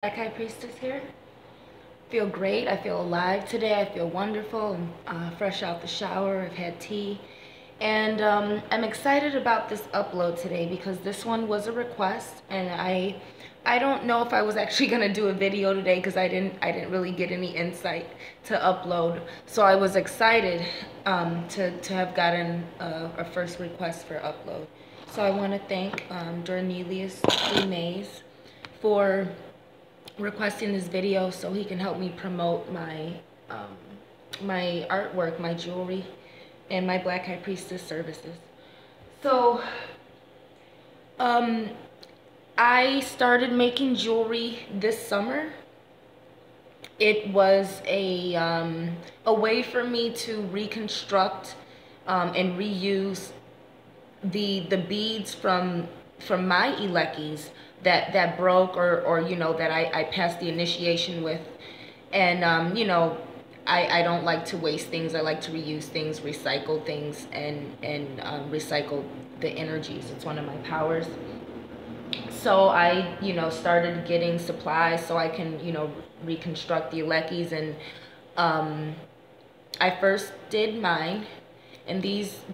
Black High Priestess here. Feel great. I feel alive today. I feel wonderful. I'm fresh out the shower. I've had tea. And I'm excited about this upload today because this one was a request, and I don't know if I was actually gonna do a video today because I didn't really get any insight to upload. So I was excited to have gotten a first request for upload. So I want to thank Dornelius Mays for requesting this video so he can help me promote my artwork, my jewelry, and my Black High Priestess services. So I started making jewelry this summer. It was a way for me to reconstruct and reuse the beads from my Elekes that broke or you know that I passed the initiation with. And you know, I don't like to waste things. I like to reuse things, recycle things, and recycle the energies. It's one of my powers. So I, you know, started getting supplies so I can, you know, reconstruct the Elekes. And I first did mine, and this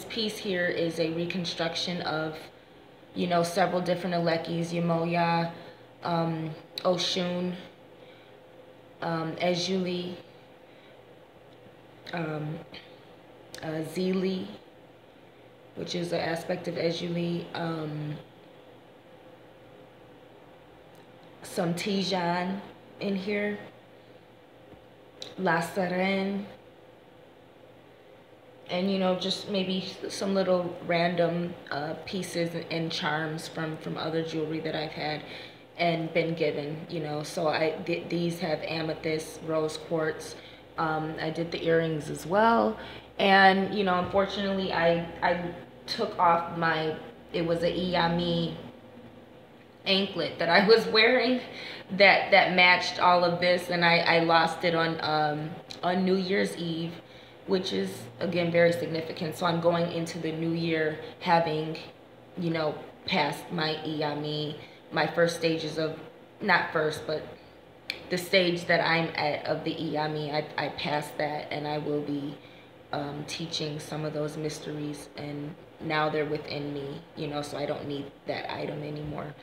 piece here is a reconstruction of, you know, several different Elekes: Yamoya, Oshun, Ejuli, Zili, which is an aspect of Ejuli, some Tijan in here, La Serene, and, you know, just maybe some little random pieces and charms from other jewelry that I've had and been given, you know. So these have amethyst, rose quartz. I did the earrings as well. And, you know, unfortunately I took off it was a Iyami anklet that I was wearing that matched all of this, and I lost it on New Year's Eve, which is, again, very significant. So I'm going into the new year having, you know, passed my Iyami, my first stages of, not first, but the stage that I'm at of the Iyami. I passed that, and I will be teaching some of those mysteries, and now they're within me, you know, so I don't need that item anymore.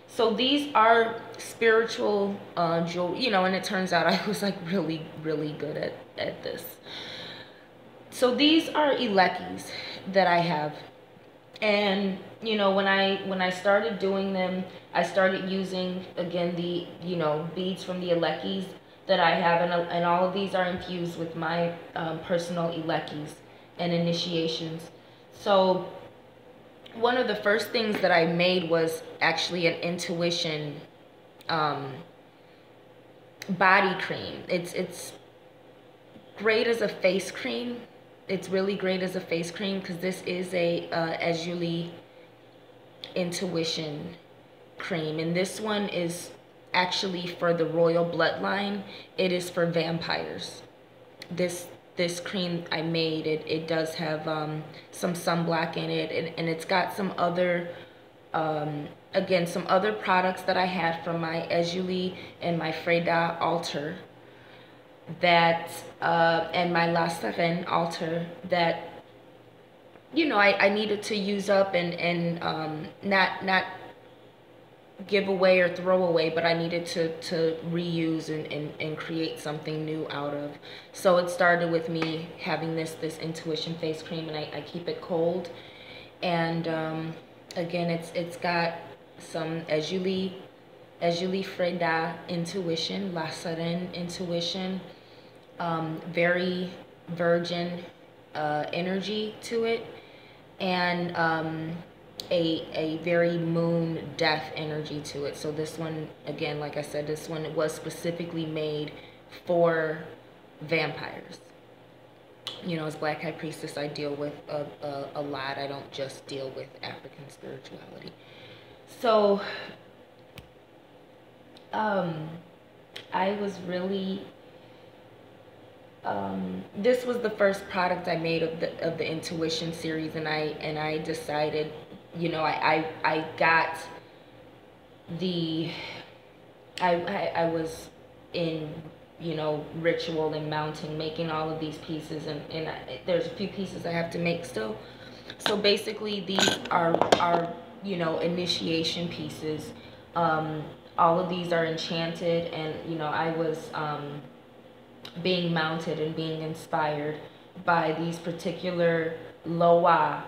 So these are spiritual jewelry, you know, and it turns out I was like really good at this. So these are Elekes that I have, and, you know, when I started doing them, I started using, again, the, you know, beads from the Elekes that I have, and all of these are infused with my personal Elekes and initiations. So one of the first things that I made was actually an intuition body cream. It's great as a face cream. It's really great as a face cream because this is a Ejuli intuition cream, and this one is actually for the royal bloodline. It is for vampires. This cream I made, it does have some sunblock in it, and it's got some other again, some other products that I had from my Ejuli and my Freda altar, that and my La Serene altar, that, you know, I needed to use up and not give away or throw away, but I needed to reuse and create something new out of. So it started with me having this intuition face cream, and I keep it cold. And again, it's got some Ejuli Freda intuition, La Serene intuition, very virgin energy to it, and a very moon death energy to it. So this one, again, like I said, this one was specifically made for vampires. You know, as Black High Priestess, I deal with a lot. I don't just deal with African spirituality. So I was really this was the first product I made of the intuition series, and I decided, you know, I got the I was in, you know, ritual and mounting, making all of these pieces, and there's a few pieces I have to make still. So basically, these are you know, initiation pieces. All of these are enchanted, and you know, I was being mounted and being inspired by these particular loa,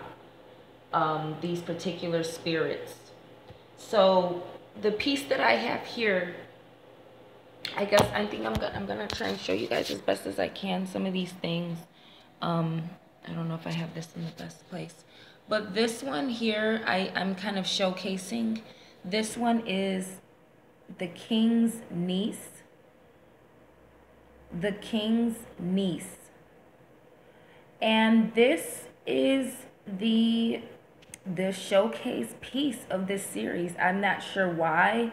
these particular spirits. So the piece that I have here, I guess I'm gonna try and show you guys as best as I can some of these things. I don't know if I have this in the best place, but this one here, I'm kind of showcasing. This one is the king's niece. The king's niece. And this is the showcase piece of this series. I'm not sure why.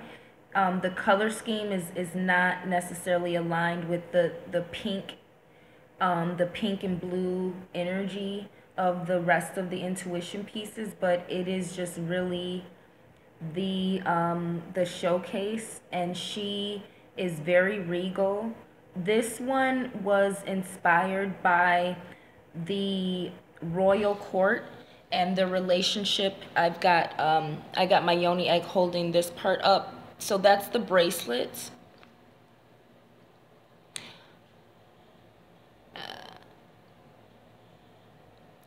The color scheme is not necessarily aligned with the pink and blue energy of the rest of the intuition pieces, but it is just really the showcase, and she is very regal. This one was inspired by the royal court and the relationship. I got my yoni egg holding this part up, so that's the bracelets.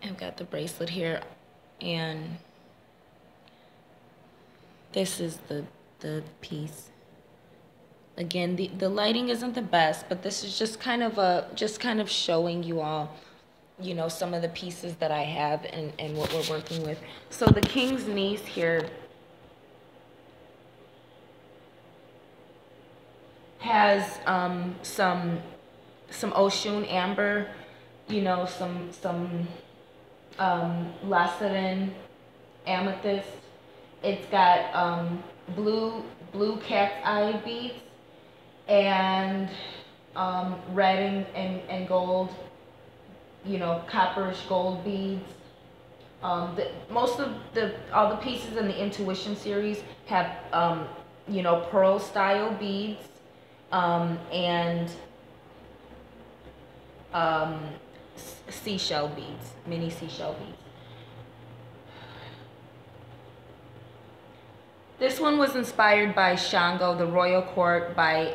I've got the bracelet here, and this is the piece. Again, the lighting isn't the best, but this is just kind of showing you all, you know, some of the pieces that I have and what we're working with. So the king's niece here has some Oshun amber, you know, some Lacerin amethyst. It's got blue cat's eye beads and red and gold, you know, copperish gold beads. Most of all the pieces in the intuition series have you know, pearl style beads, and seashell beads, mini seashell beads. This one was inspired by Shango, the royal court, by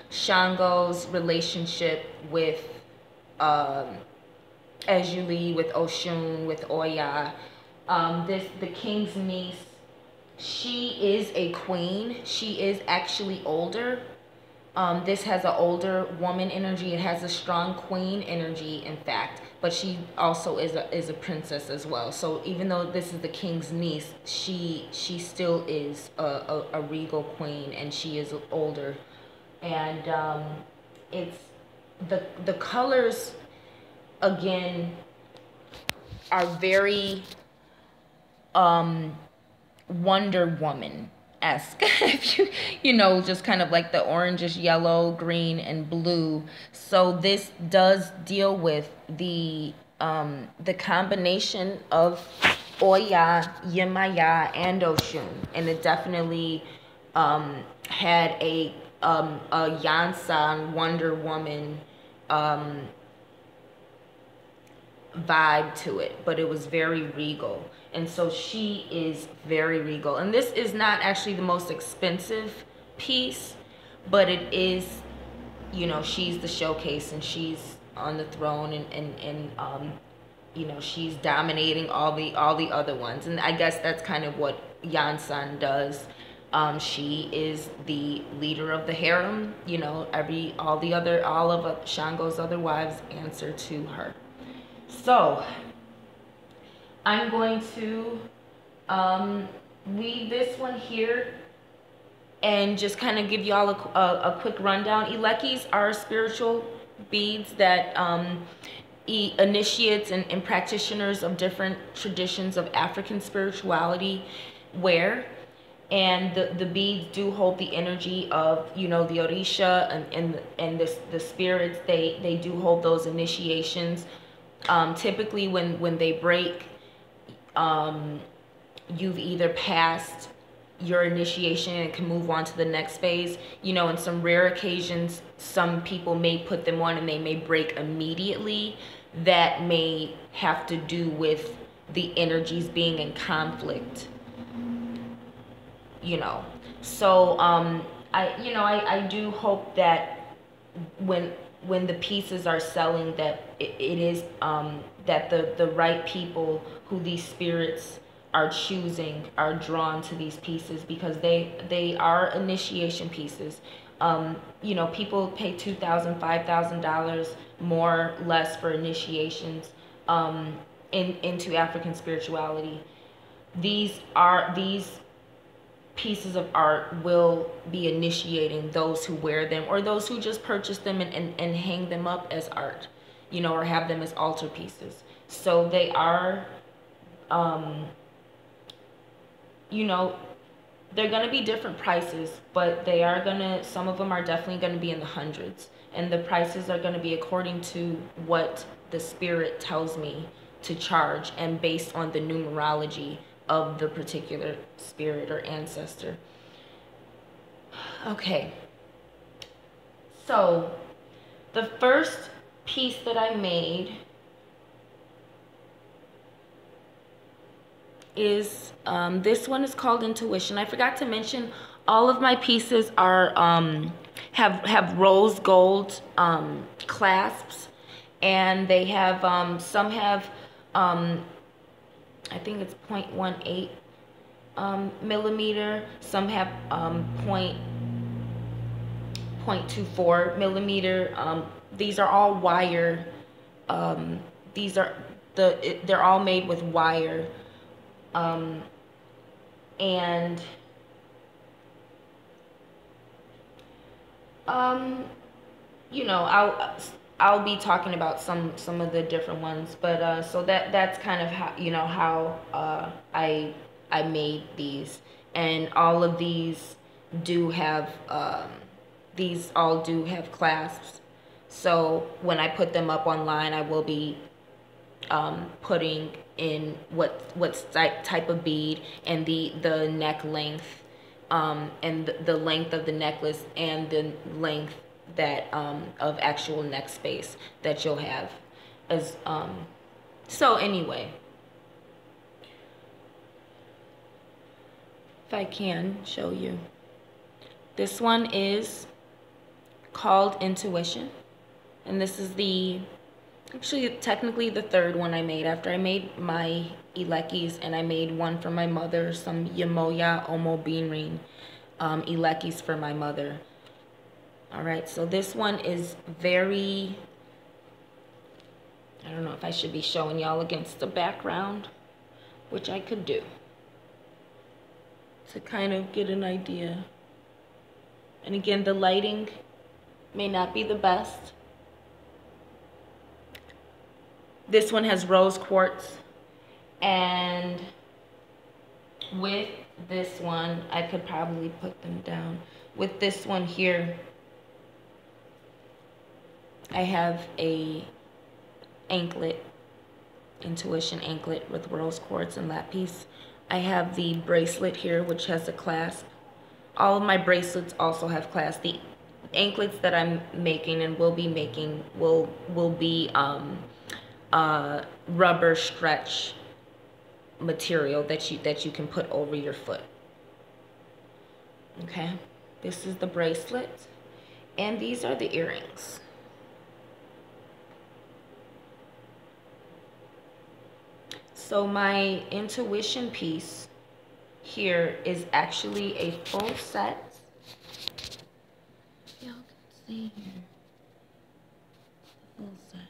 Shango's relationship with Ejuli, with Oshun, with Oya. The king's niece, she is a queen. She is actually older. This has an older woman energy. It has a strong queen energy, in fact, but she also is a princess as well. So even though this is the king's niece, she still is a regal queen, and she is older. And it's the colors, again, are very Wonder Woman-esque. If you know, just kind of like the orangish yellow, green, and blue. So this does deal with the combination of Oya, Yemaya, and Oshun, and it definitely had a Yansan Wonder Woman vibe to it, but it was very regal. And so she is very regal. And this is not actually the most expensive piece, but it is, you know, she's the showcase, and she's on the throne, and you know, she's dominating all the other ones. And I guess that's kind of what Yansan does. She is the leader of the harem. You know, all of Shango's other wives answer to her. So I'm going to leave this one here and just kind of give y'all a quick rundown. Elekes are spiritual beads that initiates and practitioners of different traditions of African spirituality wear. And the beads do hold the energy of, you know, the Orisha and the spirits. They do hold those initiations. Typically when they break, you've either passed your initiation and can move on to the next phase. You know, in some rare occasions, some people may put them on and they may break immediately. That may have to do with the energies being in conflict, you know. So I do hope that when the pieces are selling, that it is that the right people who these spirits are choosing are drawn to these pieces, because they are initiation pieces. You know, people pay $2,000, $5,000 more less for initiations into African spirituality. These pieces of art will be initiating those who wear them, or those who just purchase them and hang them up as art, you know, or have them as altar pieces. So they are, you know, they're going to be different prices, but they are going to, some of them are definitely going to be in the hundreds. And the prices are going to be according to what the spirit tells me to charge, and based on the numerology of the particular spirit or ancestor. Okay. So the first piece that I made is this one is called Intuition. I forgot to mention, all of my pieces are have rose gold clasps, and they have some have I think it's 0.18 millimeter. Some have 0.24 millimeter. These are all wire. They're all made with wire. And you know, I'll be talking about some of the different ones, but so that's kind of how, you know, how I made these. And all of these do have these all do have clasps. So when I put them up online, I will be putting in what type of bead, and the neck length, and the length of the necklace, and the length that of actual neck space that you'll have. As so anyway, if I can show you, this one is called Intuition, and this is actually technically the third one I made, after I made my Elekes, and I made one for my mother, some Yamoya Omo Bean Ring Elekes for my mother. All right, so this one is very, I don't know if I should be showing y'all against the background, which I could do, to kind of get an idea. And again, the lighting may not be the best. This one has rose quartz, and with this one, I could probably put them down. With this one here, I have a anklet, Intuition anklet with rose quartz and lapis. I have the bracelet here, which has a clasp. All of my bracelets also have clasp. The anklets that I'm making and will be making will be rubber stretch material that you can put over your foot. Okay, this is the bracelet, and these are the earrings. So my Intuition piece here is actually a full set. Y'all can see here, full set.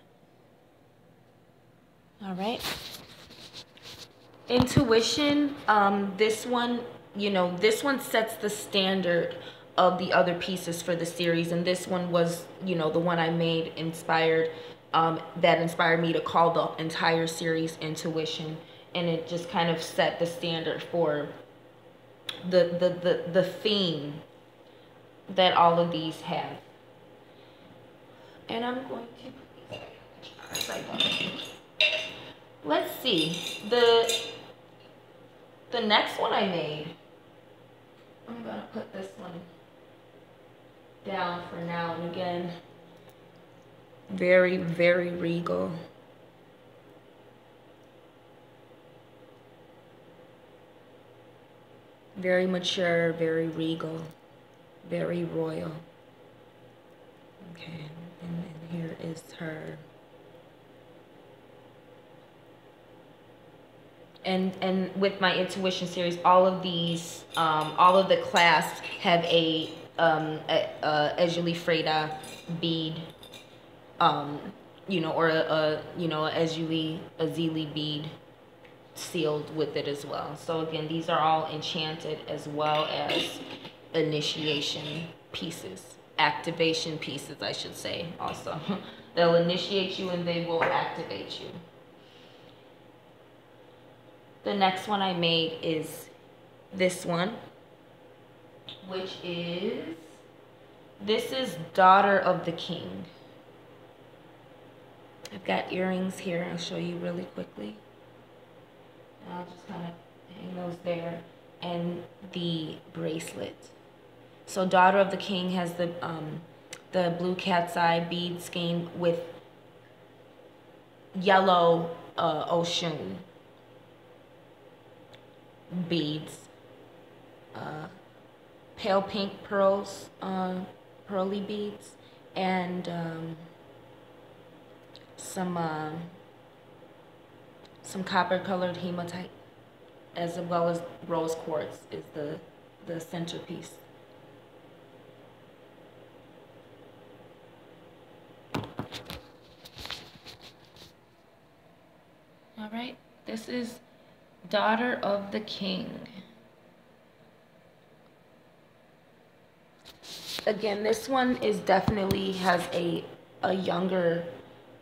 All right. Intuition, this one, you know, this one sets the standard of the other pieces for the series, and this one was, you know, the one I made inspired, that inspired me to call the entire series Intuition, and it just kind of set the standard for the theme that all of these have. And I'm going to put these as I go. Let's see, the next one I made I'm gonna put this one down for now. And again, very, very regal. Very mature, very regal, very royal. Okay, and here is her. And with my intuition series, all of these, all of the clasps have a Ezuli bead, you know, or a you know, Azili bead sealed with it as well. So again, these are all enchanted as well as initiation pieces, activation pieces, I should say. Also, they'll initiate you and they will activate you. The next one I made is this one, which is, this is Daughter of the King. I've got earrings here. I'll show you really quickly. And I'll just kind of hang those there. And the bracelet. So Daughter of the King has the blue cat's eye bead scheme with yellow Oshun beads, pale pink pearls, pearly beads, and some copper colored hematite, as well as rose quartz is the centerpiece. All right, this is Daughter of the King. Again, this one is definitely has a younger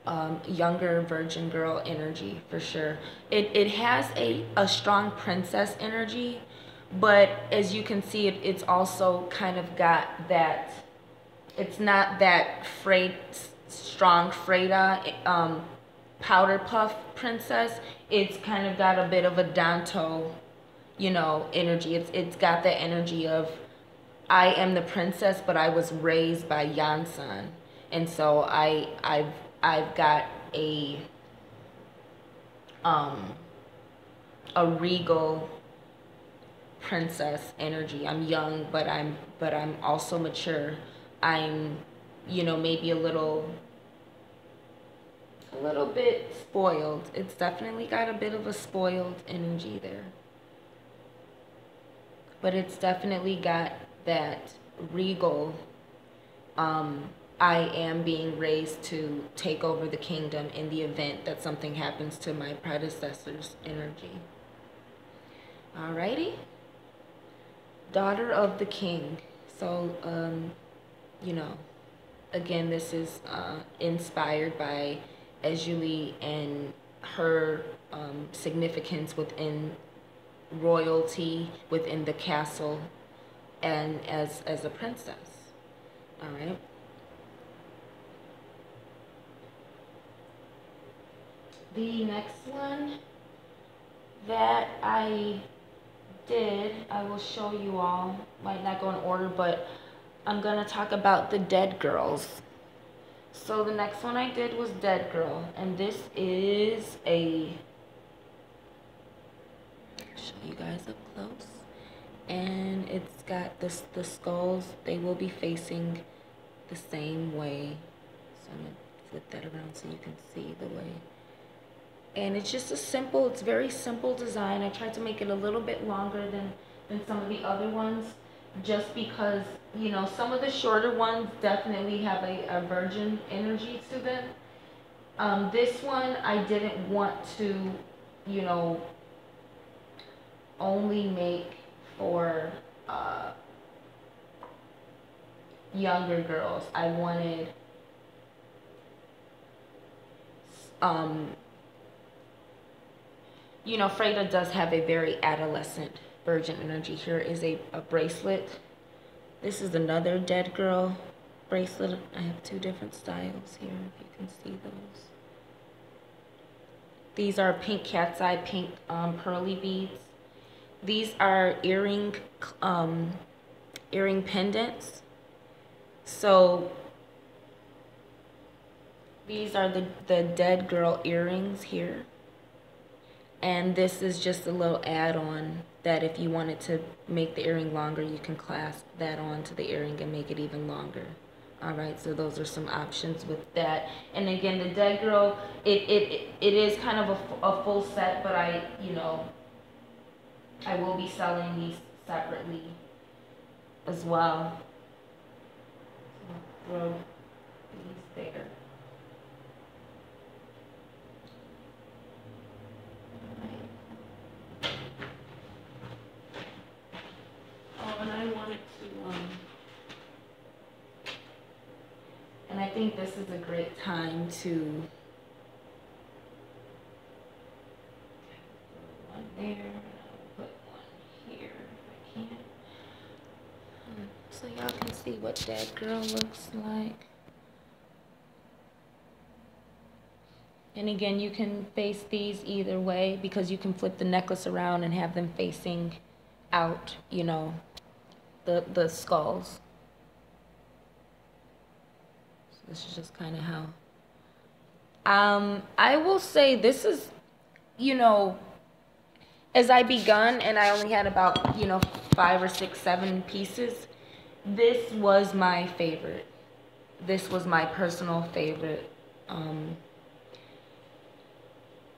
virgin girl energy for sure. It has a strong princess energy, but as you can see, it's also kind of got that. It's not that strong Freda powder puff princess. It's kind of got a bit of a Danto, you know, energy. It's got the energy of, I am the princess, but I was raised by Yansan, and so I've got a regal princess energy. I'm young, but I'm also mature. I'm, you know, maybe a little bit spoiled. It's definitely got a bit of a spoiled energy there. But it's definitely got that regal, I am being raised to take over the kingdom in the event that something happens to my predecessor's energy. Alrighty. Daughter of the King. So, you know, again, this is inspired by Ezuli and her significance within royalty, within the castle, and as a princess. All right. The next one that I did, I will show you all. Might not go in order, but I'm gonna talk about the Dead Girls. So the next one I did was Dead Girl, and this is show you guys up close, and it's got the skulls. They will be facing the same way. So I'm gonna flip that around so you can see the way. And it's just it's very simple design. I tried to make it a little bit longer than some of the other ones, just because, you know, some of the shorter ones definitely have a virgin energy to them. This one I didn't want to, you know, only make for younger girls. I wanted you know, Freda does have a very adolescent virgin energy. Here is a bracelet. This is another Dead Girl bracelet. I have two different styles here, if you can see those. These are pink cat's eye, pink pearly beads. These are earring earring pendants. So these are the dead girl earrings here. And this is just a little add-on that if you wanted to make the earring longer, you can clasp that onto the earring and make it even longer. All right, so those are some options with that. And again, the dead girl, it is kind of a full set, but I will be selling these separately as well. So throw these there. Oh, and I wanted to, and I think this is a great time to put one there, and I'll put one here if I can. So y'all can see what that girl looks like. And again, you can face these either way because you can flip the necklace around and have them facing out, you know, the skulls. So this is just kind of how. I will say this is, you know, as I begun and I only had about, 5 or 6, 7 pieces, this was my favorite. This was my personal favorite.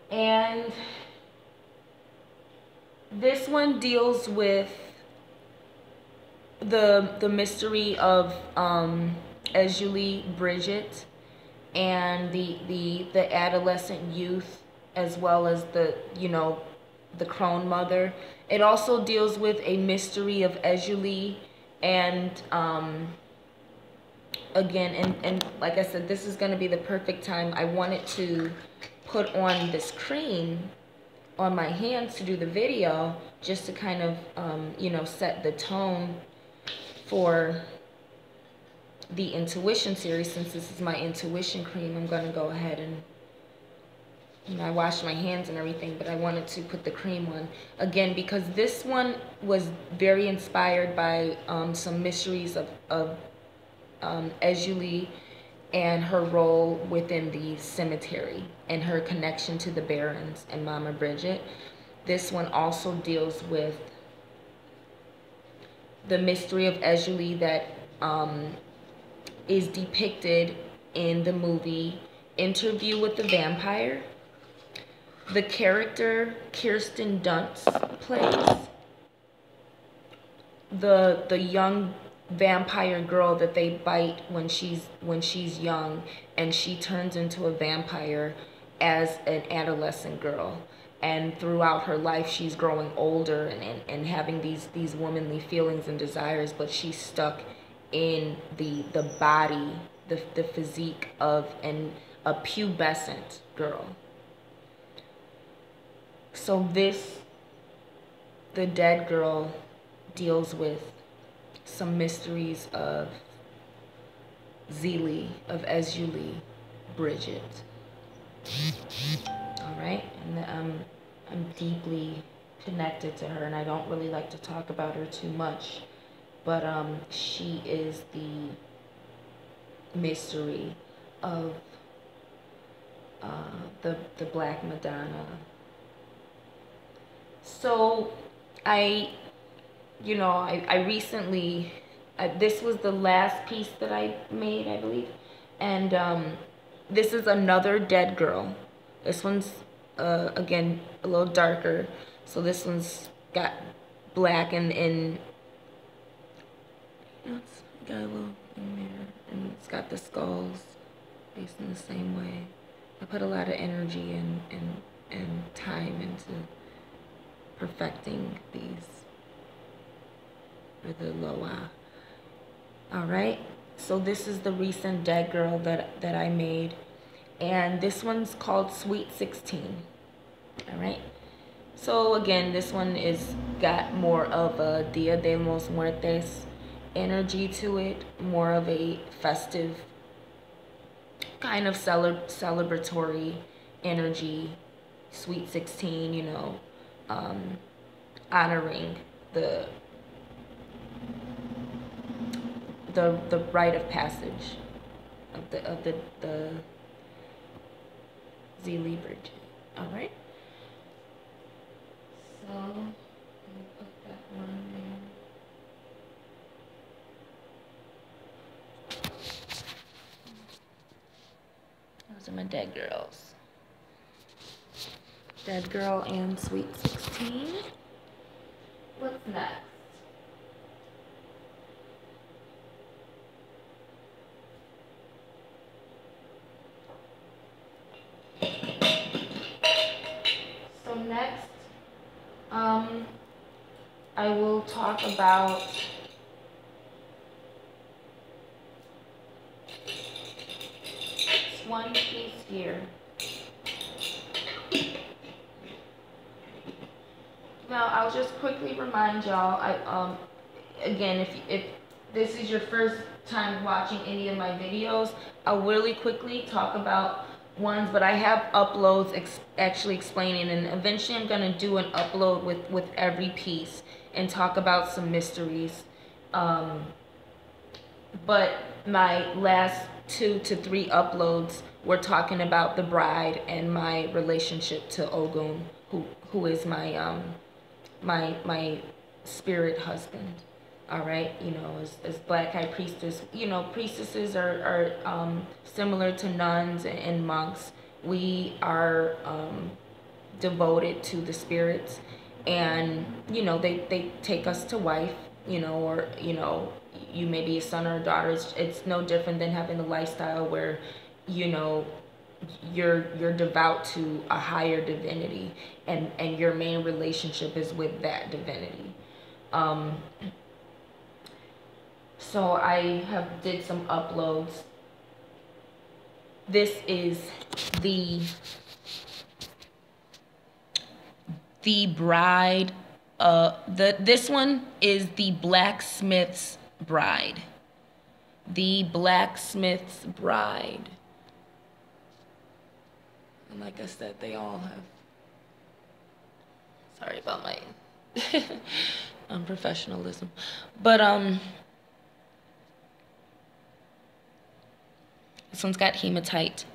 And this one deals with the mystery of Series-Elekes Bridget and the adolescent youth, as well as the crone mother. It also deals with a mystery of Series-Elekes and again, and like I said, this is going to be the perfect time. I wanted to put on this cream on my hands to do the video, just to kind of set the tone for the intuition series. Since this is my intuition cream, I'm going to go ahead and I washed my hands and everything, but I wanted to put the cream on again because this one was very inspired by some mysteries of Series-Elekes and her role within the cemetery and her connection to the Barons and Mama Bridget. This one also deals with the mystery of Series-Elekes that is depicted in the movie Interview with the Vampire. The character Kirsten Dunst plays the young vampire girl that they bite when she's young, and she turns into a vampire as an adolescent girl, and throughout her life she's growing older and having these womanly feelings and desires, but she's stuck in the body, the physique of a pubescent girl. So the dead girl deals with some mysteries of Series-Elekes Bridget. All right, and I'm deeply connected to her, and I don't really like to talk about her too much, but she is the mystery of the Black Madonna. So I recently, this was the last piece that I made, I believe, and this is another dead girl. This one's again a little darker, so this one's got black and it's got a little thing there, and it's got the skulls facing the same way. I put a lot of energy and time into perfecting these for the loa. All right, so this is the recent dead girl that I made, and this one's called Sweet 16. All right, so again, this one is got more of a Dia de los Muertos energy to it, more of a festive kind of celebratory energy. Sweet 16, honoring the rite of passage of the Zili bridge. All right. So let me put that one there. Those are my dead girls. Dead girl and Sweet 16. What's next? So next, I will talk about this one piece here. Now, I'll just quickly remind y'all, again, if this is your first time watching any of my videos, I'll really quickly talk about ones, but I have uploads actually explaining, and eventually I'm going to do an upload with every piece and talk about some mysteries. But my last 2 to 3 uploads were talking about the bride and my relationship to Ogun, who is my my spirit husband. All right, you know, as black high priestess, you know, priestesses are similar to nuns and monks. We are devoted to the spirits, and you know, they take us to wife, you know, or you know, you may be a son or a daughter. It's no different than having a lifestyle where, you know, you're devout to a higher divinity, and your main relationship is with that divinity. So I have did some uploads. This is the bride. This one is the blacksmith's bride. The blacksmith's bride. And like I said, they all have. Sorry about my unprofessionalism, but this one's got hematite.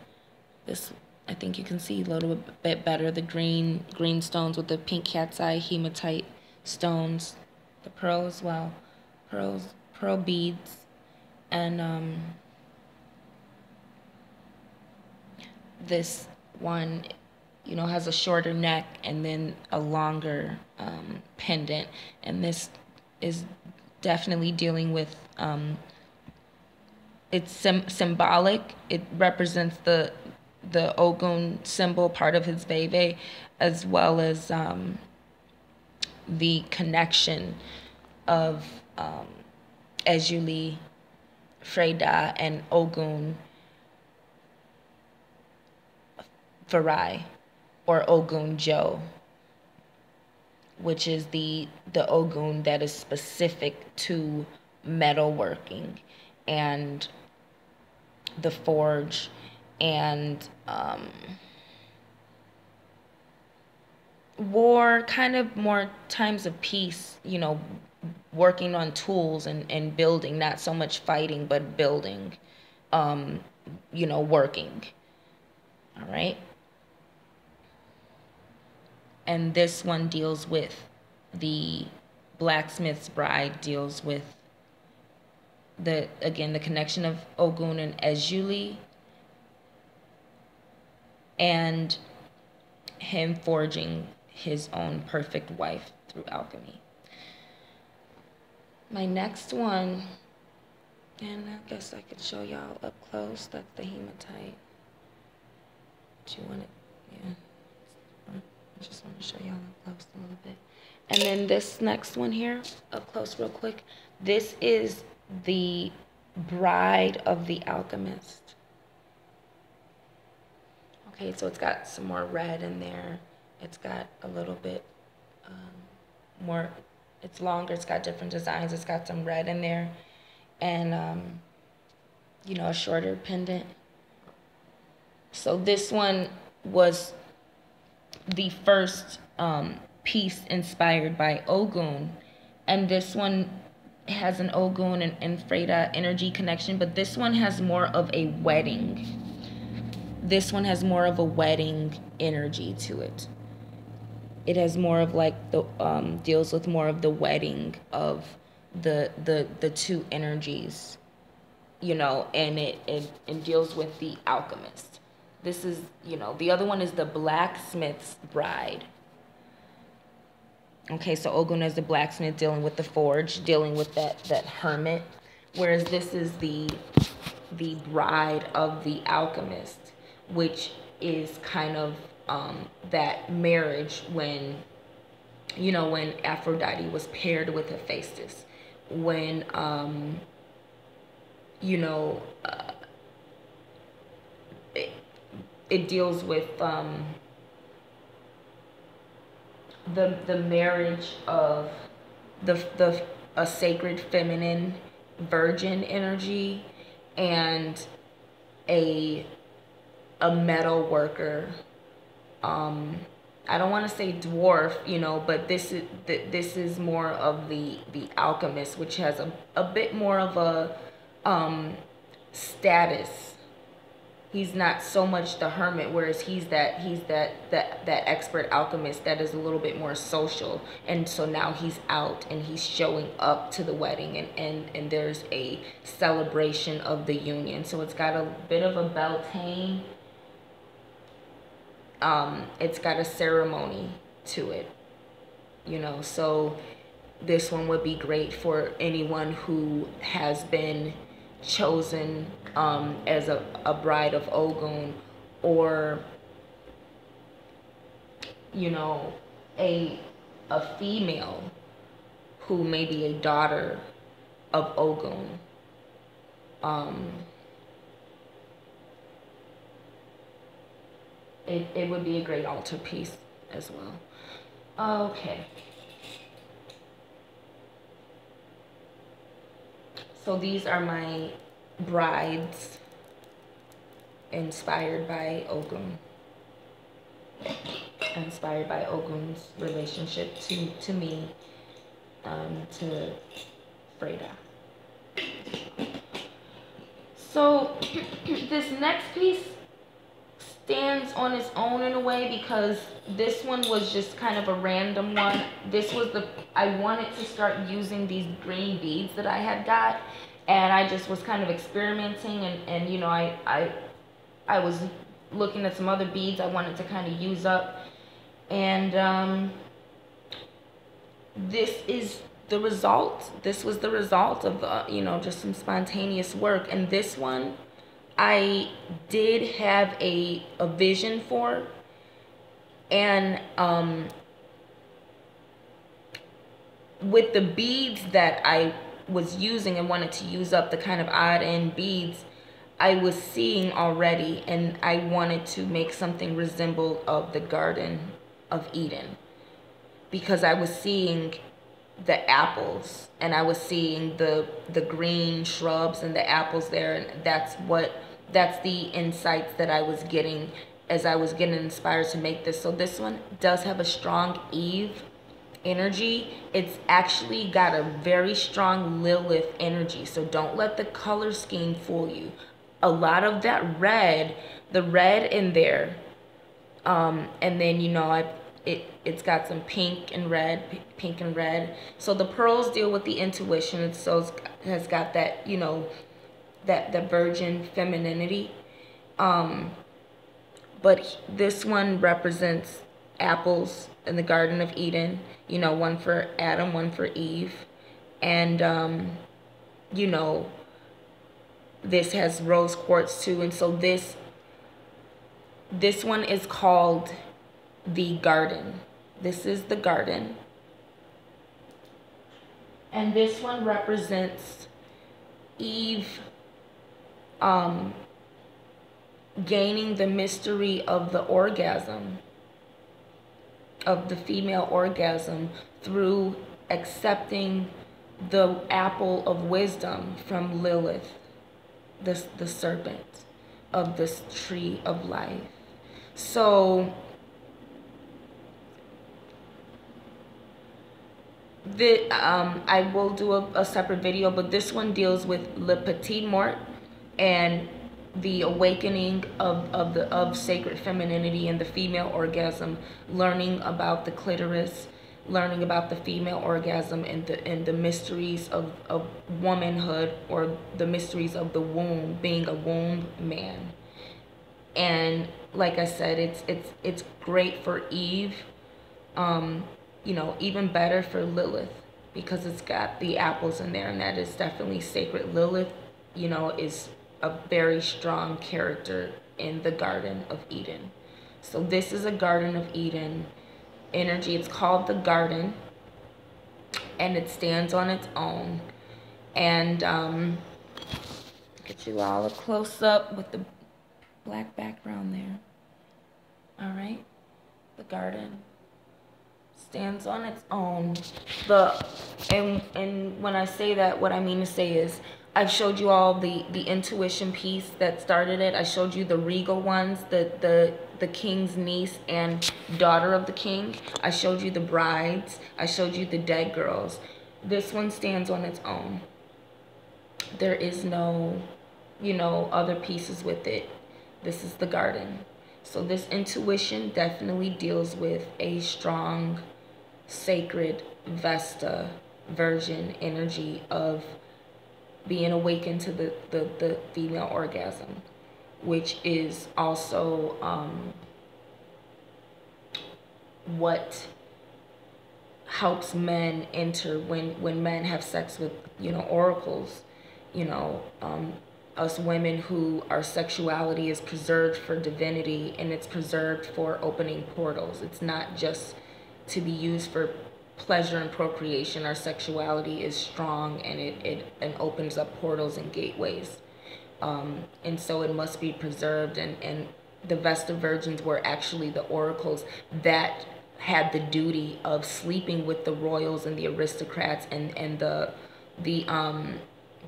This, I think you can see a little bit better. The green stones with the pink cat's eye hematite stones. The pearl as well. Pearl beads. And this one, you know, has a shorter neck and then a longer pendant. And this is definitely dealing with, it's symbolic. It represents the Ogun symbol, part of his veve, as well as the connection of Ejuli, Freda, and Ogun Farai, or Ogun Joe, which is the Ogun that is specific to metalworking and the forge and war, kind of more times of peace, you know, working on tools and building, not so much fighting, but building, you know, working. All right. And this one deals with the blacksmith's bride, deals with the connection of Ogun and Ejuli, and him forging his own perfect wife through alchemy. My next one, and I guess I could show y'all up close, that's the hematite. Do you want it? Yeah. I just want to show y'all up close a little bit. And then this next one here, up close real quick, this is the bride of the alchemist. Okay, so it's got some more red in there. It's got a little bit more, it's longer, it's got different designs, it's got some red in there, and you know, a shorter pendant. So this one was the first piece inspired by Ogun, and this one It has an Ogun and Freda energy connection, but this one has more of a wedding. This one has more of a wedding energy to it. It has more of like the deals with more of the wedding of the two energies, you know, and it deals with the alchemist. This is, you know, the other one is the blacksmith's bride. Okay, so Ogun is the blacksmith dealing with the forge, dealing with that hermit, whereas this is the bride of the alchemist, which is kind of that marriage when, you know, when Aphrodite was paired with Hephaestus, when you know, it deals with the marriage of a sacred feminine virgin energy and a metal worker. I don't want to say dwarf, you know, but this is more of the alchemist, which has a bit more of a status. He's not so much the hermit, whereas he's that expert alchemist that is a little bit more social. And so now he's out and he's showing up to the wedding, and there's a celebration of the union. So it's got a bit of a Beltane. It's got a ceremony to it, you know. So this one would be great for anyone who has been chosen as a bride of Ogun, or, you know, a female who may be a daughter of Ogun. It would be a great altar piece as well. Okay. So these are my brides inspired by Ogun. Inspired by Ogun's relationship to me, to Freda. So this next piece stands on its own in a way, because this one was just kind of a random one. This was I wanted to start using these green beads that I had got, and I just was kind of experimenting, and you know, I was looking at some other beads I wanted to kind of use up, and this is the result. This was the result of you know, just some spontaneous work. And this one I did have a vision for, and with the beads that I was using and wanted to use up, the kind of odd end beads I was seeing already, and I wanted to make something resemble of the Garden of Eden, because I was seeing the apples, and I was seeing the green shrubs and the apples there, and that's the insights that I was getting as I was getting inspired to make this. So this one does have a strong Eve energy. It's actually got a very strong Lilith energy, so don't let the color scheme fool you. A lot of that red, the red in there, and then, you know, it's got some pink and red. So the pearls deal with the intuition. So it has got that, you know, that the virgin femininity. But this one represents apples in the Garden of Eden. You know, one for Adam, one for Eve, and you know, this has rose quartz too. And so this one is called the Garden. This is the Garden. And this one represents Eve gaining the mystery of the orgasm, of the female orgasm, through accepting the apple of wisdom from Lilith, the serpent of this tree of life. So I will do a separate video, but this one deals with Le Petit Mort and the awakening of sacred femininity and the female orgasm, learning about the clitoris, learning about the female orgasm and the mysteries of womanhood, or the mysteries of the womb, being a womb man. And like I said, it's great for Eve. You know, even better for Lilith, because it's got the apples in there, and that is definitely sacred. Lilith, you know, is a very strong character in the Garden of Eden. So this is a Garden of Eden energy. It's called the Garden, and it stands on its own. And get you all a close up with the black background there. All right, the Garden stands on its own. And when I say that, what I mean to say is, I've showed you all the intuition piece that started it. I showed you the regal ones, the king's niece and daughter of the king. I showed you the brides. I showed you the dead girls. This one stands on its own. There is no, you know, other pieces with it. This is the Garden. So this intuition definitely deals with a strong, sacred Vesta version energy of being awakened to the female orgasm, which is also what helps men enter when men have sex with, you know, oracles. You know, us women who our sexuality is preserved for divinity, and it's preserved for opening portals. It's not just to be used for pleasure and procreation. Our sexuality is strong, and it opens up portals and gateways. And so it must be preserved. And the Vesta virgins were actually the oracles that had the duty of sleeping with the royals and the aristocrats and the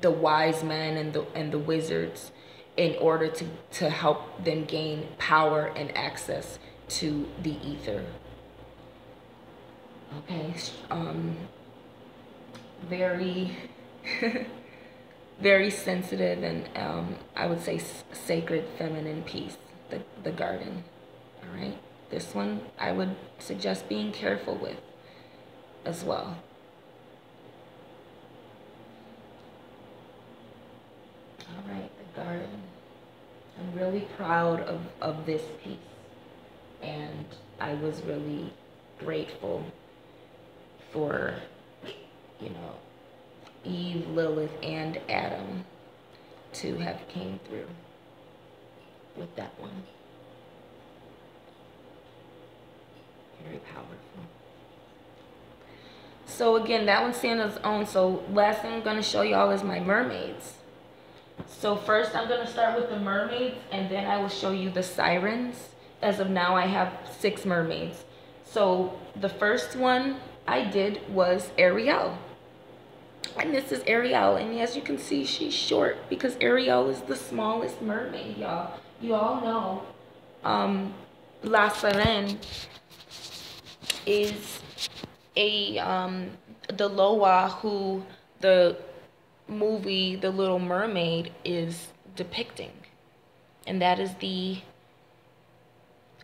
wise men and the wizards, in order to help them gain power and access to the ether. Okay, very, very sensitive, and I would say sacred feminine piece, the Garden. All right, this one I would suggest being careful with as well. All right, the Garden. I'm really proud of this piece, and I was really grateful for, you know, Eve, Lilith, and Adam to have came through with that one. Very powerful. So again, that one stands on its own. So last thing I'm going to show y'all is my mermaids. So first I'm going to start with the mermaids, and then I will show you the sirens. As of now, I have 6 mermaids. So the first one I did was Ariel. And this is Ariel, and as you can see, she's short because Ariel is the smallest mermaid, y'all. You all know La Sirène is the Loa who the movie The Little Mermaid is depicting. And that is the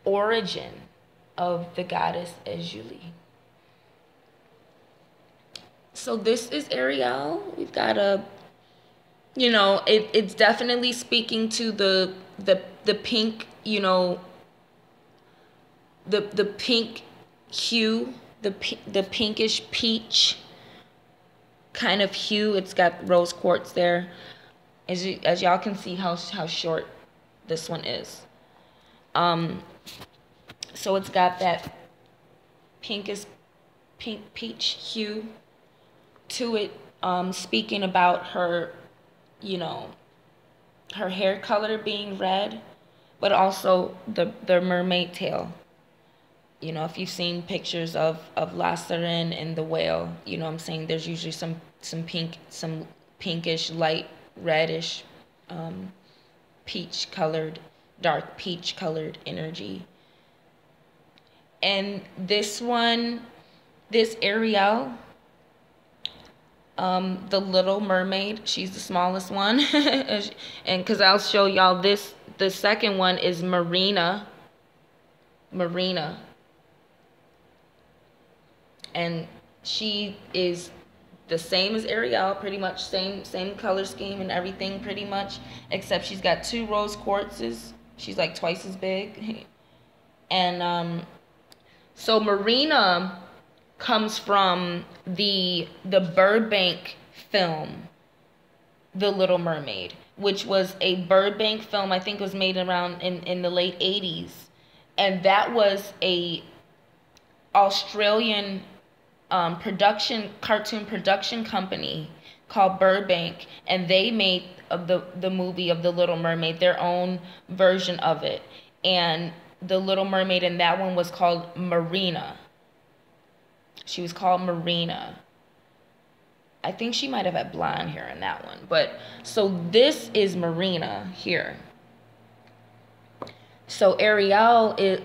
origin of the goddess Julie. So this is Ariel. We've got a, you know, it's definitely speaking to the pink, you know, the pink hue, the pinkish peach kind of hue. It's got rose quartz there, as y'all can see how short this one is. So it's got that pink peach hue to it, speaking about her, you know, her hair color being red, but also the mermaid tail. You know, if you've seen pictures of La Sirène and the whale, you know what I'm saying, there's usually some pinkish, light reddish, dark peach colored energy. And this one, this Ariel, the Little Mermaid. She's the smallest one. And because I'll show y'all this, the second one is Marina. Marina. And she is the same as Ariel, pretty much same color scheme and everything pretty much, except she's got 2 rose quartzes. She's like twice as big. And so Marina comes from the Burbank film, The Little Mermaid, which was a Burbank film. I think it was made around in the late 80s. And that was a Australian cartoon production company called Burbank, and they made the movie of The Little Mermaid, their own version of it. And The Little Mermaid in that one was called Marina. She was called Marina. I think she might have had blonde hair in that one. But so this is Marina here. So Ariel is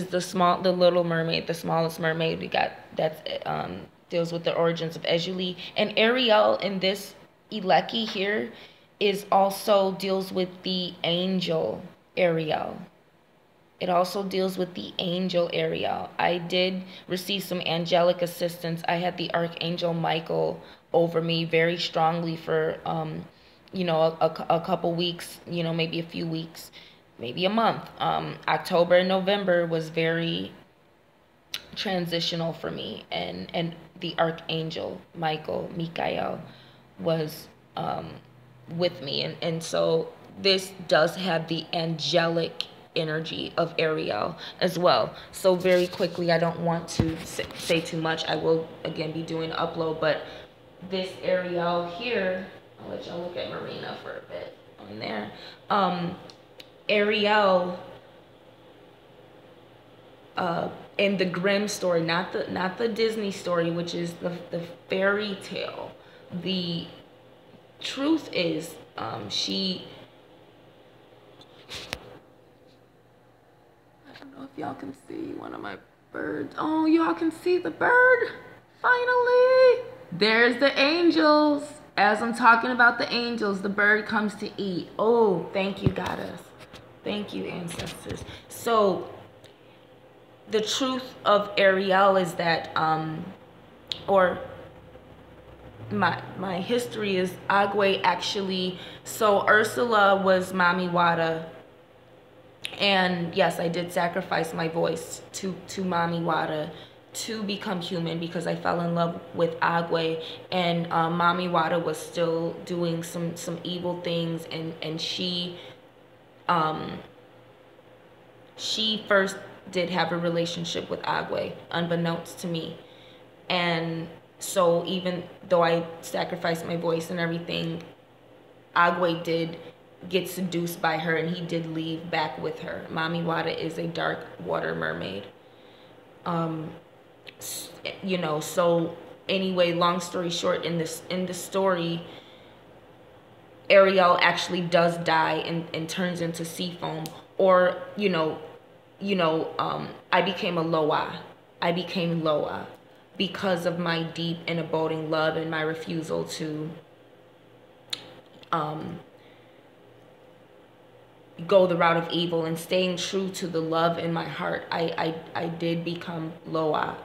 the Little Mermaid, the smallest mermaid we got. That's deals with the origins of Ejuli. And Ariel in this Eleki here is also deals with the angel Ariel. It also deals with the angel Ariel. I did receive some angelic assistance. I had the Archangel Michael over me very strongly for a couple weeks, maybe a few weeks, maybe a month. October and November was very transitional for me, and the Archangel Michael was with me, and so this does have the angelic energy of Ariel as well. So very quickly, I don't want to say too much. I will again be doing an upload, but this Ariel here, I'll let y'all look at Marina for a bit on there. Ariel in the Grimm story, not the Disney story, which is the fairy tale. The truth is, she. I don't know if y'all can see one of my birds. Oh, y'all can see the bird. Finally, there's the angels. As I'm talking about the angels, the bird comes to eat. Oh, thank you, goddess. Thank you, ancestors. So the truth of Ariel is that, or my history is Agwe actually, so Ursula was Mami Wada, and yes, I did sacrifice my voice to Mami Wada to become human because I fell in love with Agwe, and Mami Wada was still doing some evil things, and she first did have a relationship with Agwe, unbeknownst to me. And so even though I sacrificed my voice and everything, Agwe did get seduced by her, and he did leave back with her. Mami Wada is a dark water mermaid. So anyway, long story short, in the story, Ariel actually does die and turns into sea foam, or I became a Loa. I became Loa because of my deep and abiding love and my refusal to go the route of evil and staying true to the love in my heart. I did become Loa.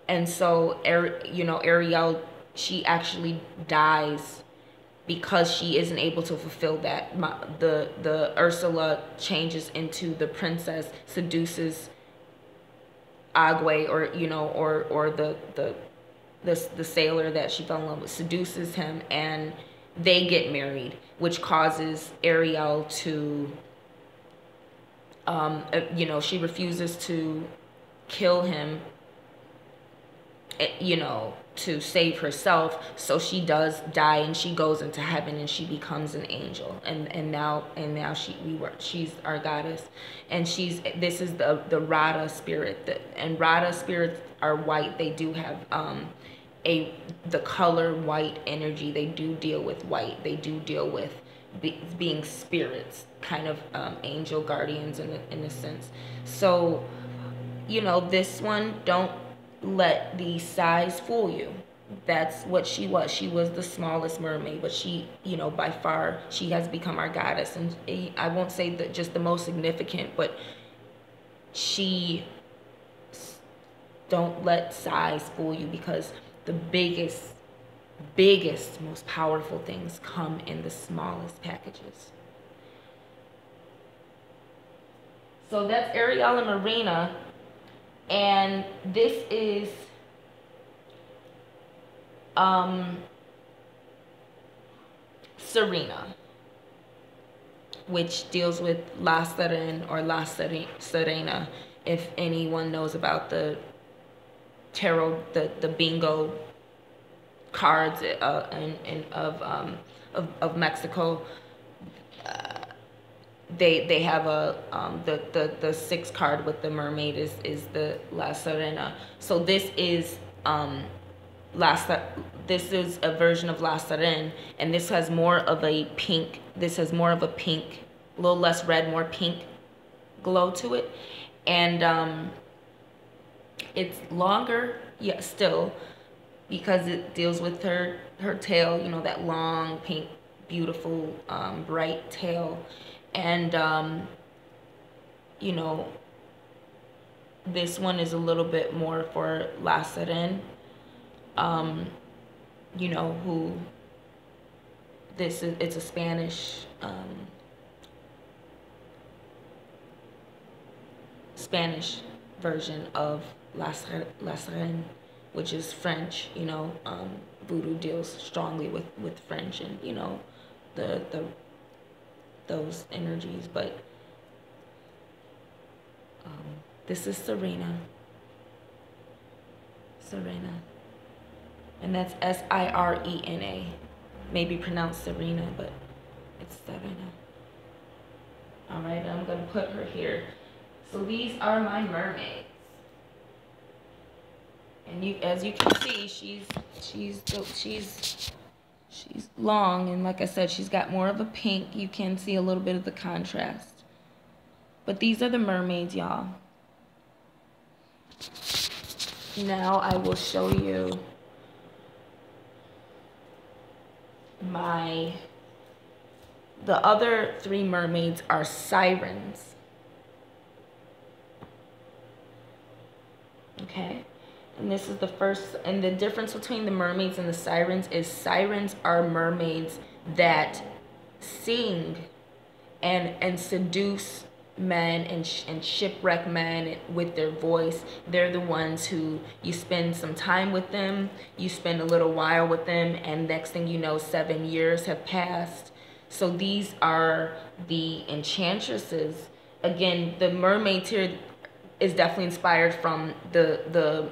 And so, Ariel, she actually dies because she isn't able to fulfill that. The Ursula changes into the princess, seduces Agwe, or the sailor that she fell in love with, seduces him, and they get married, which causes Ariel to, she refuses to kill him, to save herself, so she does die, and she goes into heaven, and she becomes an angel, and now she's our goddess, and this is the Radha spirit, and Radha spirits are white. They do have the color white energy. They do deal with white. They do deal with being spirits, kind of angel guardians in a sense. So this one, don't let the size fool you. that's what she was. She was the smallest mermaid, but she, you know, by far, she has become our goddess. And I won't say that just the most significant, but she, don't let size fool you, because the biggest, most powerful things come in the smallest packages. So that's Ariel and Marina. And this is Serena, which deals with La Serena or La Serena, if anyone knows about the tarot, the bingo cards of Mexico. They have a the sixth card with the mermaid is the La Serena. So this is this is a version of La Serena, and this has more of a pink. This has more of a pink, a little less red, more pink glow to it, and it's longer, yeah, still, because it deals with her tail. You know, that long, pink, beautiful, bright tail, and you know, this one is a little bit more for La Serena. You know, who this is, it's a Spanish version of La Serena, which is French. You know, voodoo deals strongly with French, and you know, those energies. But this is Serena, and that's Sirena. Maybe pronounced Serena, but it's Serena. All right, I'm gonna put her here. So these are my mermaids, and as you can see, she's long, and like I said, she's got more of a pink. You can see a little bit of the contrast. But these are the mermaids, y'all. Now I will show you the other three mermaids are sirens. Okay, and this is the first, and the difference between the mermaids and the sirens is sirens are mermaids that sing and seduce men and shipwreck men with their voice. They're the ones who you spend some time with them, you spend a little while with them, and next thing you know, 7 years have passed. So these are the enchantresses. Again, the mermaids here is definitely inspired from the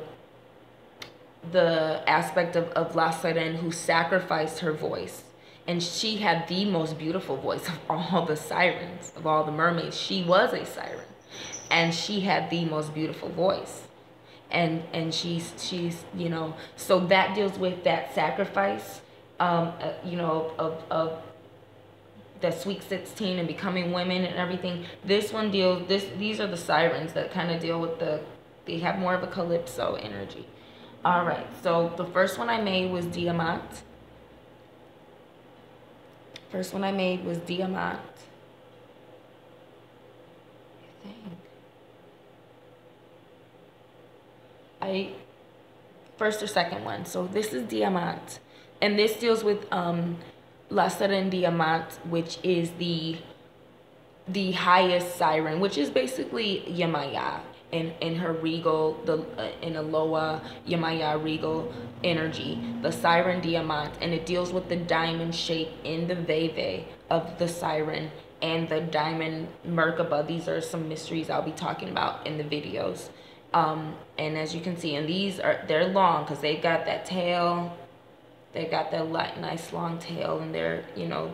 aspect of La Serena, who sacrificed her voice. And she had the most beautiful voice of all the sirens, of all the mermaids. She was a siren, and she had the most beautiful voice. And she's you know, so that deals with that sacrifice, you know, of the Sweet 16 and becoming women and everything. This one deals, these are the sirens that kind of deal with they have more of a calypso energy. All right, so the first one I made was Diamant. First one I made was Diamant. First or second one. So this is Diamant, and this deals with La Serena Diamant, which is the highest siren, which is basically Yemaya in her regal, in a Loa Yemaya regal energy, the siren Diamant, and it deals with the diamond shape in the veve of the siren and the diamond Merkaba. These are some mysteries I'll be talking about in the videos. And as you can see, and they're long because they've got that tail. They got that nice long tail, and they're, you know,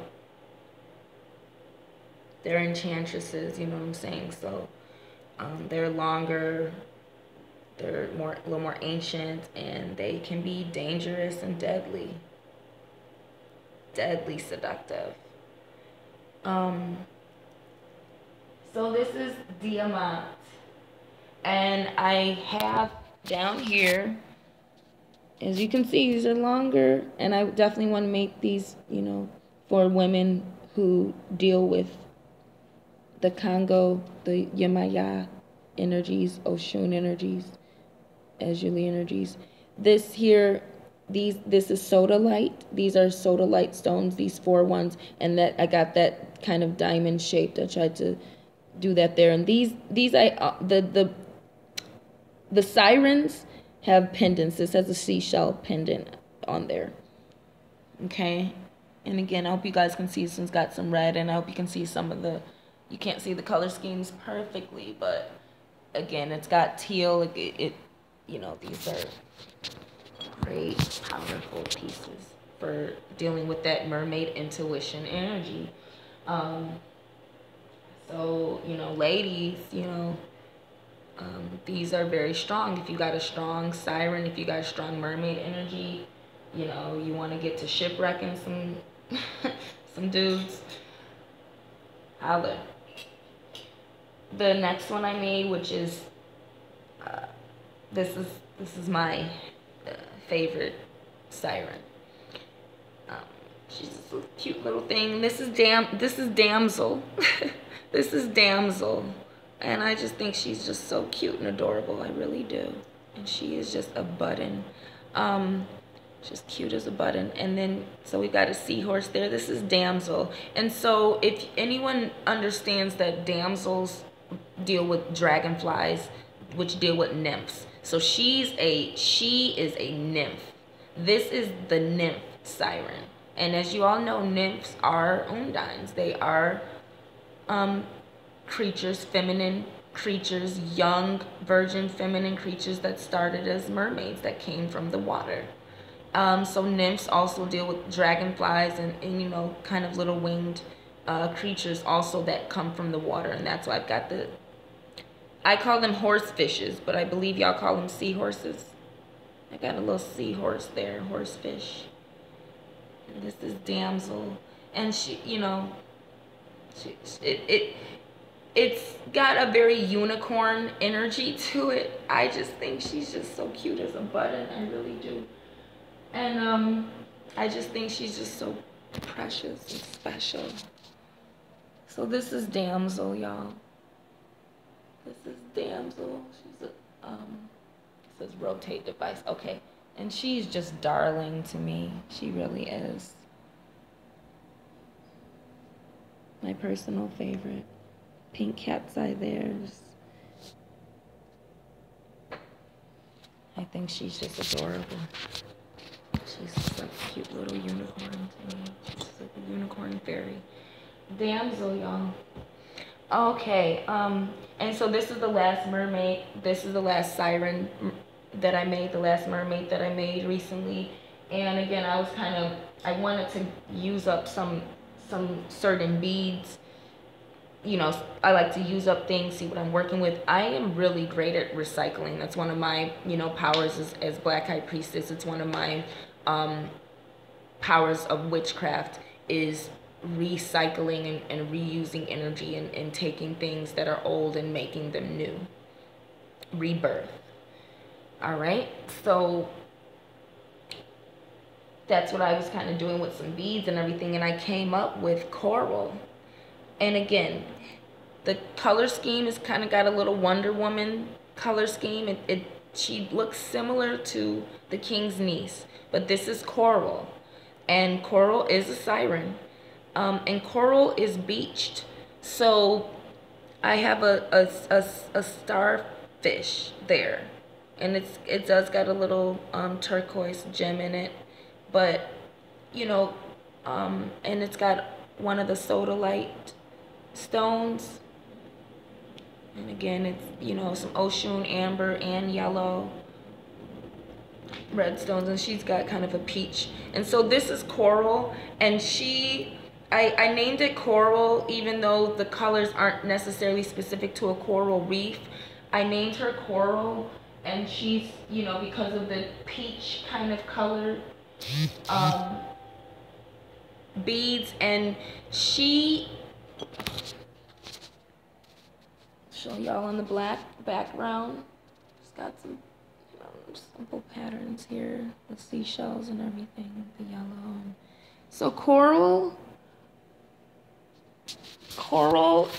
they're enchantresses, you know what I'm saying? So they're longer, they're a little more ancient, and they can be dangerous and deadly seductive. So this is Diamant, and I have down here As you can see, these are longer, and I definitely want to make these, you know, for women who deal with the Congo, the Yemaya energies, Oshun energies, Azuli energies. This here, this is sodalite. These are sodalite stones, these 4 ones, and that I got that kind of diamond shaped. I tried to do that there. And these the sirens have pendants. This has a seashell pendant on there. Okay. And again, I hope you guys can see this one's got some red, and I hope you can see some of the, you can't see the color schemes perfectly, but again, it's got teal. It you know, these are great, powerful pieces for dealing with that mermaid intuition energy. So, you know, ladies, you know, these are very strong. If you got a strong siren, if you got a strong mermaid energy, you know, you want to get to shipwrecking some some dudes, holla. The next one I made, which is this is my favorite siren. She's a cute little thing. This is damsel. This is damsel. And I just think she's just so cute and adorable. I really do. And she is just a button. Just cute as a button. And then, so we got a seahorse there. This is damsel. And so if anyone understands that damsels deal with dragonflies, which deal with nymphs. So she is a nymph. This is the nymph siren. And as you all know, nymphs are undines. They are creatures, feminine creatures, young, virgin, feminine creatures that started as mermaids that came from the water. So nymphs also deal with dragonflies and you know, kind of little winged creatures also that come from the water. And that's why I've got I call them horse fishes, but I believe y'all call them seahorses. I got a little seahorse there, horse fish. And this is damsel. And she, you know, it's got a very unicorn energy to it. I just think she's just so cute as a button. I really do. And I just think she's just so precious and special. So this is damsel, y'all. This is damsel. She's a it says rotate device. Okay. And she's just darling to me. She really is. My personal favorite. Pink cat's eye there. I think she's just adorable. She's just like a cute little unicorn to me. She's just like a unicorn fairy. Damsel, y'all. Okay, and so this is the last mermaid. This is the last siren that I made, the last mermaid that I made recently. And again, I wanted to use up some certain beads. You know, I like to use up things, see what I'm working with. I am really great at recycling. That's one of my, you know, powers as Black High Priestess. It's one of my powers of witchcraft is recycling and reusing energy and taking things that are old and making them new. Rebirth. All right, so that's what I was kind of doing with some beads and everything, and I came up with coral. And again, the color scheme is kind of got a little Wonder Woman color scheme. She looks similar to the King's Niece, but this is coral, and coral is a siren. And coral is beached. So I have a starfish there. And it does got a little turquoise gem in it. But, you know, and it's got one of the sodalite stones. And again, it's, you know, some Oshun, amber, and yellow. Red stones. And she's got kind of a peach. And so this is coral. And I named it coral, even though the colors aren't necessarily specific to a coral reef. I named her coral, and she's, you know, because of the peach kind of color beads, and show y'all on the black background. She's got some, you know, simple patterns here, the seashells and everything, the yellow. So coral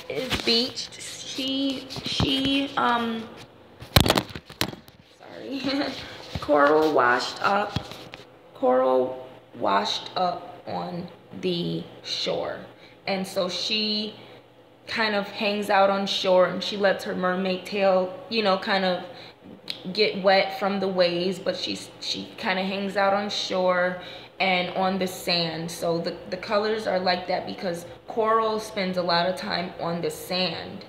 is beached. Sorry. Coral washed up on the shore. And so she kind of hangs out on shore, and she lets her mermaid tail, you know, kind of get wet from the waves, but she kind of hangs out on shore and on the sand. So the colors are like that because coral spends a lot of time on the sand,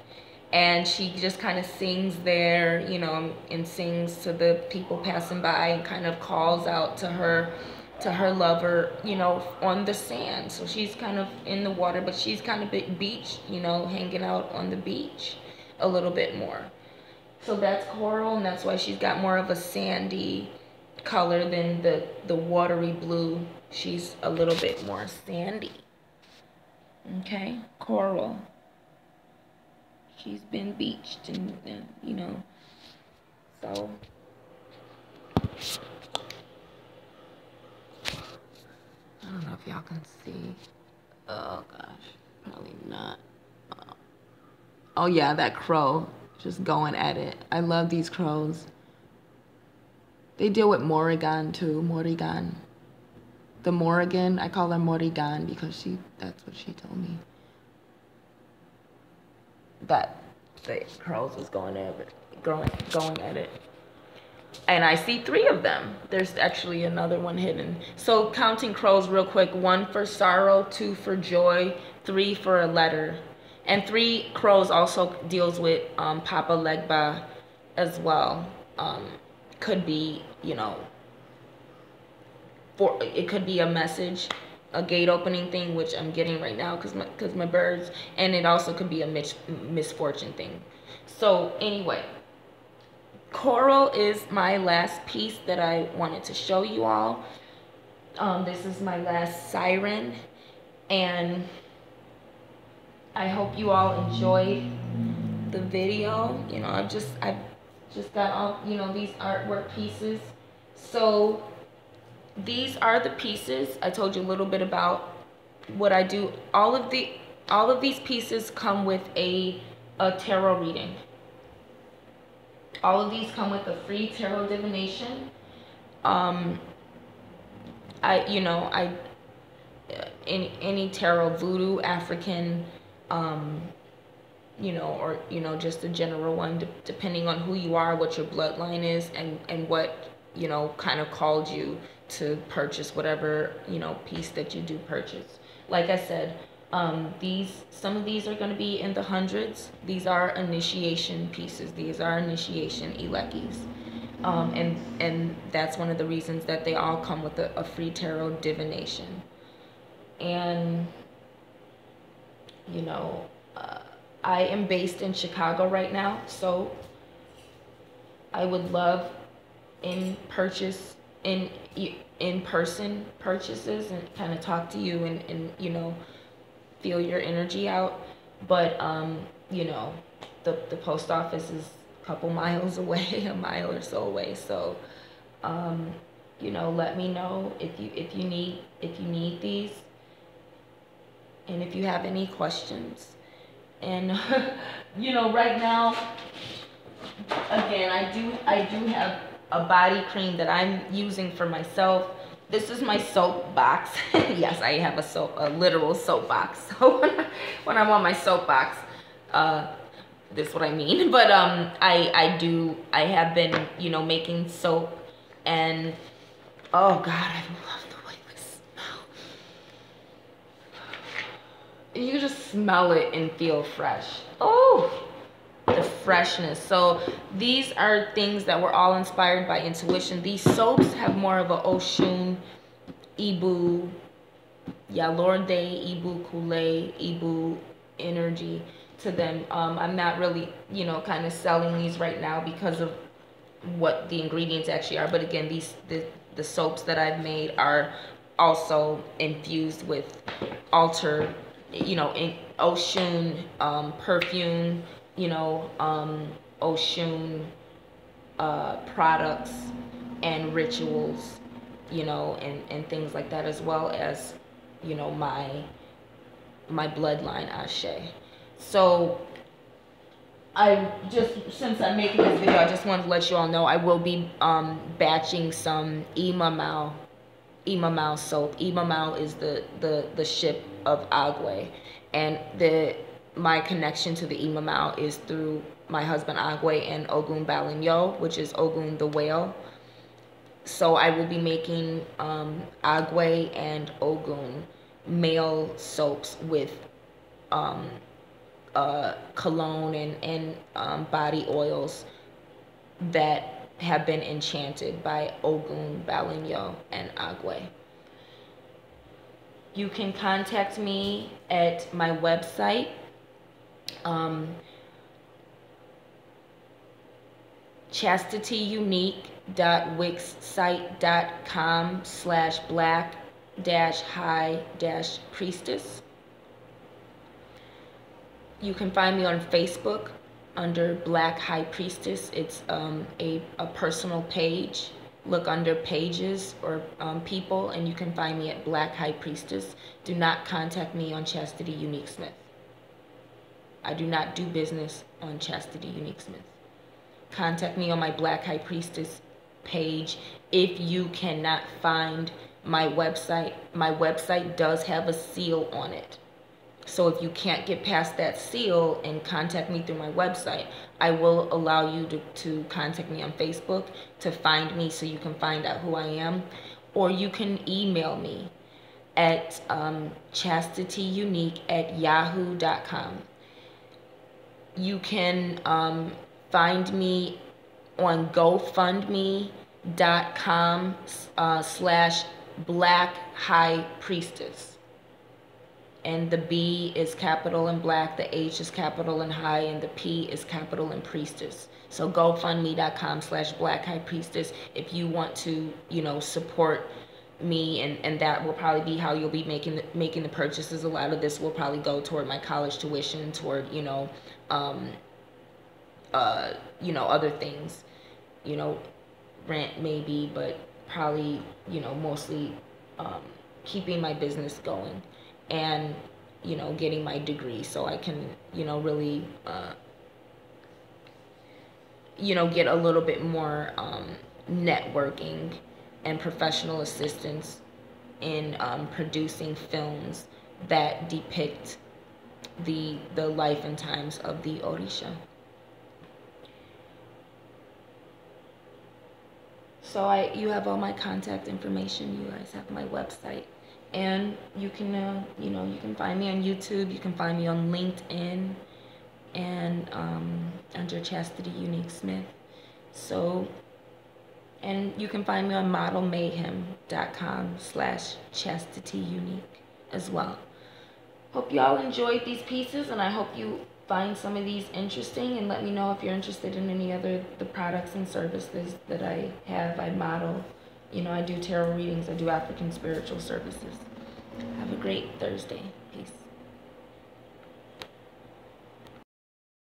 and she just kind of sings there, you know, and sings to the people passing by and kind of calls out to her lover, you know, on the sand. So she's kind of in the water, but she's kind of beach, you know, hanging out on the beach a little bit more. So that's coral, and that's why she's got more of a sandy color than the watery blue. She's a little bit more sandy. Okay, coral. She's been beached, and you know, so. I don't know if y'all can see. Oh gosh, probably not. Oh yeah, that crow just going at it. I love these crows. They deal with Morrigan too, Morrigan. The Morrigan, I call her Morrigan because that's what she told me. That the crows was going at it. And I see 3 of them. There's actually another one hidden. So counting crows real quick. 1 for sorrow, 2 for joy, 3 for a letter. And 3 crows also deals with Papa Legba as well. Could be, you know, it could be a message, a gate opening thing, which I'm getting right now because my birds. And it also could be a misfortune thing. So anyway. Coral is my last piece that I wanted to show you all. This is my last siren, and I hope you all enjoyed the video. You know, I've just got all, you know, these artwork pieces. So these are the pieces. I told you a little bit about what I do. All of these pieces come with a tarot reading. All of these come with a free tarot divination. Any tarot, voodoo, African, you know, or, you know, just a general one, depending on who you are, what your bloodline is, and what, you know, kind of called you to purchase whatever, you know, piece that you do purchase. Like I said, some of these are going to be in the hundreds. These are initiation pieces. These are initiation Elekes. And that's one of the reasons that they all come with a free tarot divination. And, you know, I am based in Chicago right now, so I would love in-person purchases and kind of talk to you and you know, feel your energy out. But you know, the post office is a couple miles away, a mile or so away. So you know, let me know if you need these, and if you have any questions. And you know, right now, again, I do have a body cream that I'm using for myself. This is my soap box. Yes, I have a literal soap box. So when I'm on my soapbox, this is what I mean. But I have been, you know, making soap, and oh God, I love the way this smells. You just smell it and feel fresh. Oh, the freshness. So these are things that were all inspired by intuition. These soaps have more of a Oshun, Ibu, Yalorde, Ibu, Kule, Ibu energy to them. I'm not really, you know, kind of selling these right now because of what the ingredients actually are. But again, the soaps that I've made are also infused with altar, you know, in Oshun perfume, you know, Oshun products and rituals, and things like that, as well as, my bloodline, Ashe. So I just, since I'm making this video, I just wanted to let you all know I will be batching some Imamau soap. Imamau is the ship of Agwe, and my connection to the Imamau is through my husband Agwe and Ogun Balinyo, which is Ogun the whale. So I will be making Agwe and Ogun male soaps with cologne and body oils that have been enchanted by Ogun, Balinyo, and Agwe. You can contact me at my website, chastityunique.wixsite.com/black-high-priestess. You can find me on Facebook under Black High Priestess. It's a personal page. Look under pages or people, and you can find me at Black High Priestess. Do not contact me on Chastityunique Smith. I do not do business on Chastityunique Smith. Contact me on my Black High Priestess page if you cannot find my website. My website does have a seal on it. So if you can't get past that seal and contact me through my website, I will allow you to contact me on Facebook to find me so you can find out who I am. Or you can email me at chastityunique@yahoo.com. You can find me on gofundme.com/black-high-priestess. And the B is capital in black, the H is capital in high, and the P is capital in priestess. So gofundme.com/black-high-priestess if you want to, support me, and that will probably be how you'll be making the purchases. A lot of this will probably go toward my college tuition, toward, other things, rent maybe, but probably, mostly keeping my business going. And getting my degree so I can really get a little bit more networking and professional assistance in producing films that depict the life and times of the Orisha. So you have all my contact information. You guys have my website. And you can, you can find me on YouTube. You can find me on LinkedIn and under Chastityunique Smith. So, and you can find me on modelmayhem.com/chastityunique as well. Hope y'all enjoyed these pieces, and I hope you find some of these interesting, and let me know if you're interested in any other the products and services that I have. I model. I do tarot readings. I do African spiritual services. Have a great Thursday. Peace.